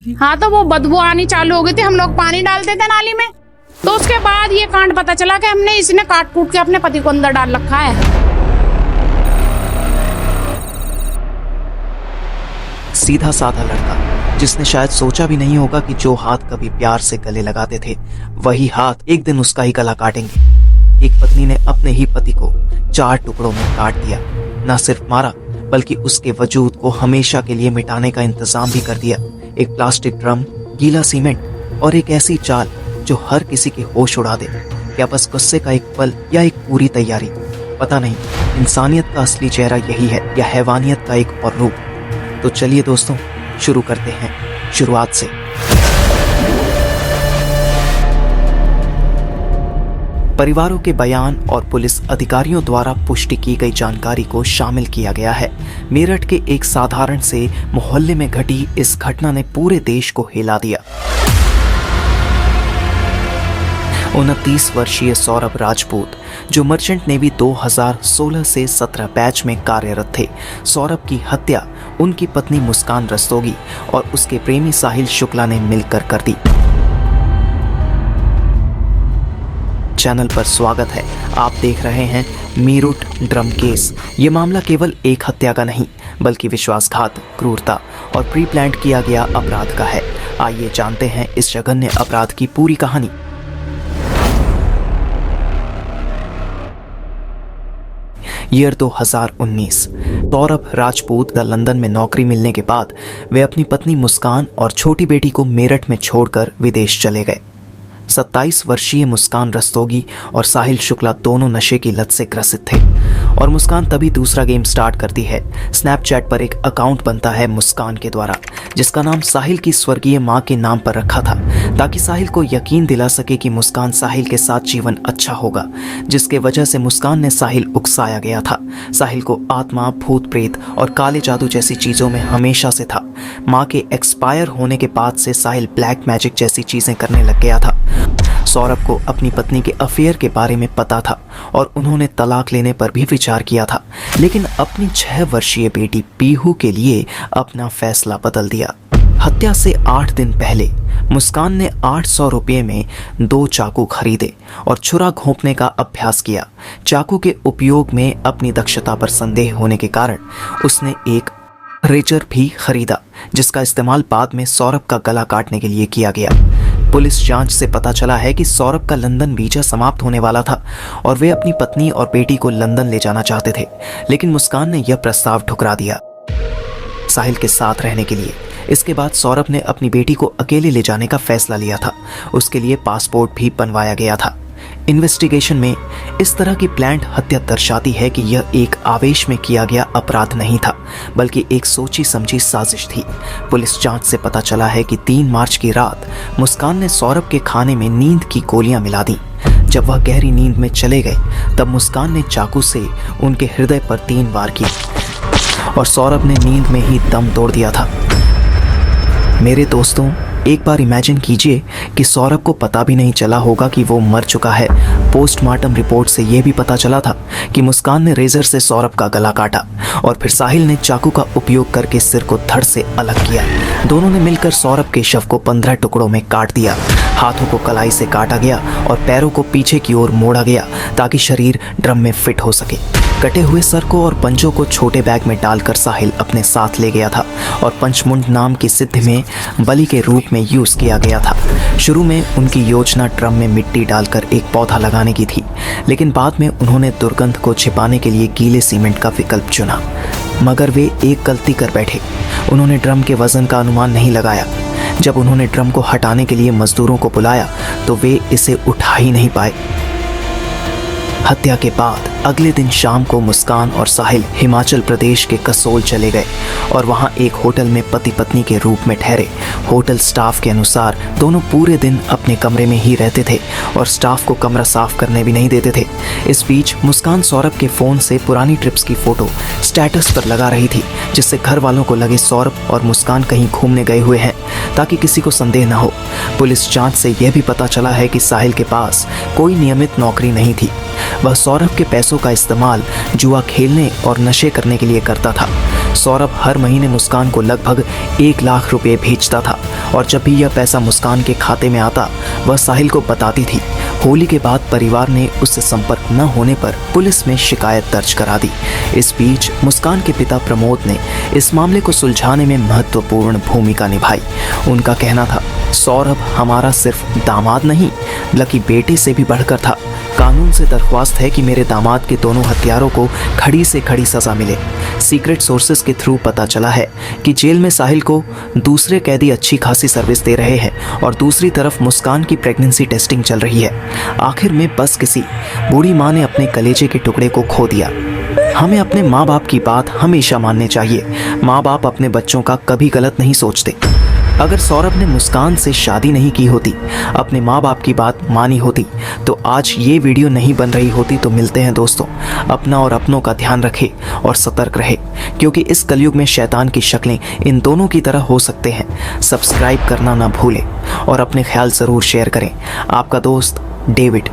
हाँ, तो वो बदबू आनी चालू हो गई थी। हम लोग पानी डालते थे नाली में, तो उसके बाद ये कांड पता चला कि हमने इसने काट कूट के अपने पति को अंदर डाल रखा है। सीधा साधा लड़का जिसने शायद सोचा भी नहीं होगा कि जो हाथ कभी प्यार से गले लगाते थे वही हाथ एक दिन उसका ही गला काटेंगे। एक पत्नी ने अपने ही पति को 4 टुकड़ों में काट दिया। न सिर्फ मारा बल्कि उसके वजूद को हमेशा के लिए मिटाने का इंतजाम भी कर दिया। एक प्लास्टिक ड्रम, गीला सीमेंट और एक ऐसी चाल जो हर किसी के होश उड़ा दे। क्या बस गुस्से का एक पल या एक पूरी तैयारी? पता नहीं इंसानियत का असली चेहरा यही है या हैवानियत का एक और रूप। तो चलिए दोस्तों, शुरू करते हैं शुरुआत से। परिवारों के बयान और पुलिस अधिकारियों द्वारा पुष्टि की गई जानकारी को शामिल किया गया है। मेरठ के एक साधारण से मोहल्ले में घटी इस घटना ने पूरे देश को हिला दिया। 29 वर्षीय सौरभ राजपूत जो मर्चेंट नेवी 2016 से 17 बैच में कार्यरत थे। सौरभ की हत्या उनकी पत्नी मुस्कान रस्तोगी और उसके प्रेमी साहिल शुक्ला ने मिलकर कर दी। चैनल पर स्वागत है। आप देख रहे हैं मेरठ ड्रम केस। ये मामला केवल एक हत्या का नहीं बल्कि विश्वासघात, क्रूरता और प्री प्लान्ड किया गया अपराध का है। आइए जानते हैं इस जघन्य अपराध की पूरी कहानी। ईयर 2019। सौरभ राजपूत लंदन में नौकरी मिलने के बाद वे अपनी पत्नी मुस्कान और छोटी बेटी को मेरठ में छोड़कर विदेश चले गए। 27 वर्षीय मुस्कान रस्तोगी और साहिल शुक्ला दोनों नशे की लत से ग्रसित थे और मुस्कान तभी दूसरा गेम स्टार्ट करती है। स्नैपचैट पर एक अकाउंट बनता है मुस्कान के द्वारा जिसका नाम साहिल की स्वर्गीय मां के नाम पर रखा था ताकि साहिल को यकीन दिला सके कि मुस्कान साहिल के साथ जीवन अच्छा होगा, जिसके वजह से मुस्कान ने साहिल उकसाया गया था। साहिल को आत्मा, भूत प्रेत और काले जादू जैसी चीजों में हमेशा से था। मां के एक्सपायर होने के बाद से साहिल ब्लैक मैजिक जैसी चीजें करने लग गया था। सौरभ को अपनी पत्नी के अफेयर के बारे में पता था और उन्होंने तलाक लेने पर भी विचार किया था, लेकिन अपनी 6 वर्षीय बेटी पीहू के लिए अपना फैसला बदल दिया। हत्या से 8 दिन पहले मुस्कान ने 800 रुपये में 2 चाकू खरीदे और छुरा घोंपने का अभ्यास किया। चाकू के उपयोग में अपनी दक्षता पर संदेह होने के कारण उसने एक रेजर भी खरीदा जिसका इस्तेमाल बाद में सौरभ का गला काटने के लिए किया गया। पुलिस जांच से पता चला है कि सौरभ का लंदन वीजा समाप्त होने वाला था और वे अपनी पत्नी और बेटी को लंदन ले जाना चाहते थे, लेकिन मुस्कान ने यह प्रस्ताव ठुकरा दिया साहिल के साथ रहने के लिए। इसके बाद सौरभ ने अपनी बेटी को अकेले ले जाने का फैसला लिया था। उसके लिए पासपोर्ट भी बनवाया गया था। इन्वेस्टिगेशन में इस तरह की प्लान्ड हत्या दर्शाती है कि यह एक आवेश में किया गया अपराध नहीं था बल्कि एक सोची समझी साजिश थी। पुलिस जांच से पता चला है कि 3 मार्च की रात मुस्कान ने सौरभ के खाने में नींद की गोलियां मिला दी। जब वह गहरी नींद में चले गए तब मुस्कान ने चाकू से उनके हृदय पर 3 वार किए और सौरभ ने नींद में ही दम तोड़ दिया था। मेरे दोस्तों, एक बार इमेजिन कीजिए कि सौरभ को पता भी नहीं चला होगा कि वो मर चुका है। पोस्टमार्टम रिपोर्ट से यह भी पता चला था कि मुस्कान ने रेजर से सौरभ का गला काटा और फिर साहिल ने चाकू का उपयोग करके सिर को धड़ से अलग किया। दोनों ने मिलकर सौरभ के शव को 15 टुकड़ों में काट दिया। हाथों को कलाई से काटा गया और पैरों को पीछे की ओर मोड़ा गया ताकि शरीर ड्रम में फिट हो सके। कटे हुए सर को और पंजों को छोटे बैग में डालकर साहिल अपने साथ ले गया था और पंचमुंड नाम की सिद्धि में बलि के रूप में यूज किया गया था। शुरू में उनकी योजना ड्रम में मिट्टी डालकर एक पौधा लगाने की थी, लेकिन बाद में उन्होंने दुर्गंध को छिपाने के लिए गीले सीमेंट का विकल्प चुना। मगर वे एक गलती कर बैठे। उन्होंने ड्रम के वजन का अनुमान नहीं लगाया। जब उन्होंने ड्रम को हटाने के लिए मजदूरों को बुलाया तो वे इसे उठा ही नहीं पाए। हत्या के बाद अगले दिन शाम को मुस्कान और साहिल हिमाचल प्रदेश के कसोल चले गए और वहां एक होटल में पति पत्नी के रूप में ठहरे। होटल स्टाफ के अनुसार दोनों पूरे दिन अपने कमरे में ही रहते थे और स्टाफ को कमरा साफ करने भी नहीं देते थे। इस बीच मुस्कान सौरभ के फोन से पुरानी ट्रिप्स की फोटो स्टेटस पर लगा रही थी, जिससे घर वालों को लगे सौरभ और मुस्कान कहीं घूमने गए हुए हैं ताकि किसी को संदेह न हो। पुलिस जांच से यह भी पता चला है कि साहिल के पास कोई नियमित नौकरी नहीं थी। वह सौरभ के पैसों का इस्तेमाल जुआ खेलने और नशे करने के लिए करता था। सौरभ हर महीने मुस्कान को लगभग 1 लाख रुपए भेजता था और जब भी यह पैसा मुस्कान के खाते में आता वह साहिल को बताती थी। होली के बाद परिवार ने उससे संपर्क न होने पर पुलिस में शिकायत दर्ज करा दी। इस बीच मुस्कान के पिता प्रमोद ने इस मामले को सुलझाने में महत्वपूर्ण भूमिका निभाई। उनका कहना था, सौरभ हमारा सिर्फ दामाद नहीं बल्कि बेटे से भी बढ़कर था। कानून से दरख्वास्त है कि मेरे दामाद के दोनों हत्यारों को खड़ी से खड़ी सजा मिले। सीक्रेट सोर्सेज के थ्रू पता चला है कि जेल में साहिल को दूसरे कैदी अच्छी खासी सर्विस दे रहे हैं और दूसरी तरफ मुस्कान की प्रेगनेंसी टेस्टिंग चल रही है। आखिर में बस किसी बूढ़ी माँ ने अपने कलेजे के टुकड़े को खो दिया। हमें अपने माँ बाप की बात हमेशा माननी चाहिए। माँ बाप अपने बच्चों का कभी गलत नहीं सोचते। अगर सौरभ ने मुस्कान से शादी नहीं की होती, अपने माँ बाप की बात मानी होती, तो आज ये वीडियो नहीं बन रही होती। तो मिलते हैं दोस्तों। अपना और अपनों का ध्यान रखें और सतर्क रहे, क्योंकि इस कलयुग में शैतान की शक्लें इन दोनों की तरह हो सकते हैं। सब्सक्राइब करना ना भूलें और अपने ख्याल ज़रूर शेयर करें। आपका दोस्त डेविड।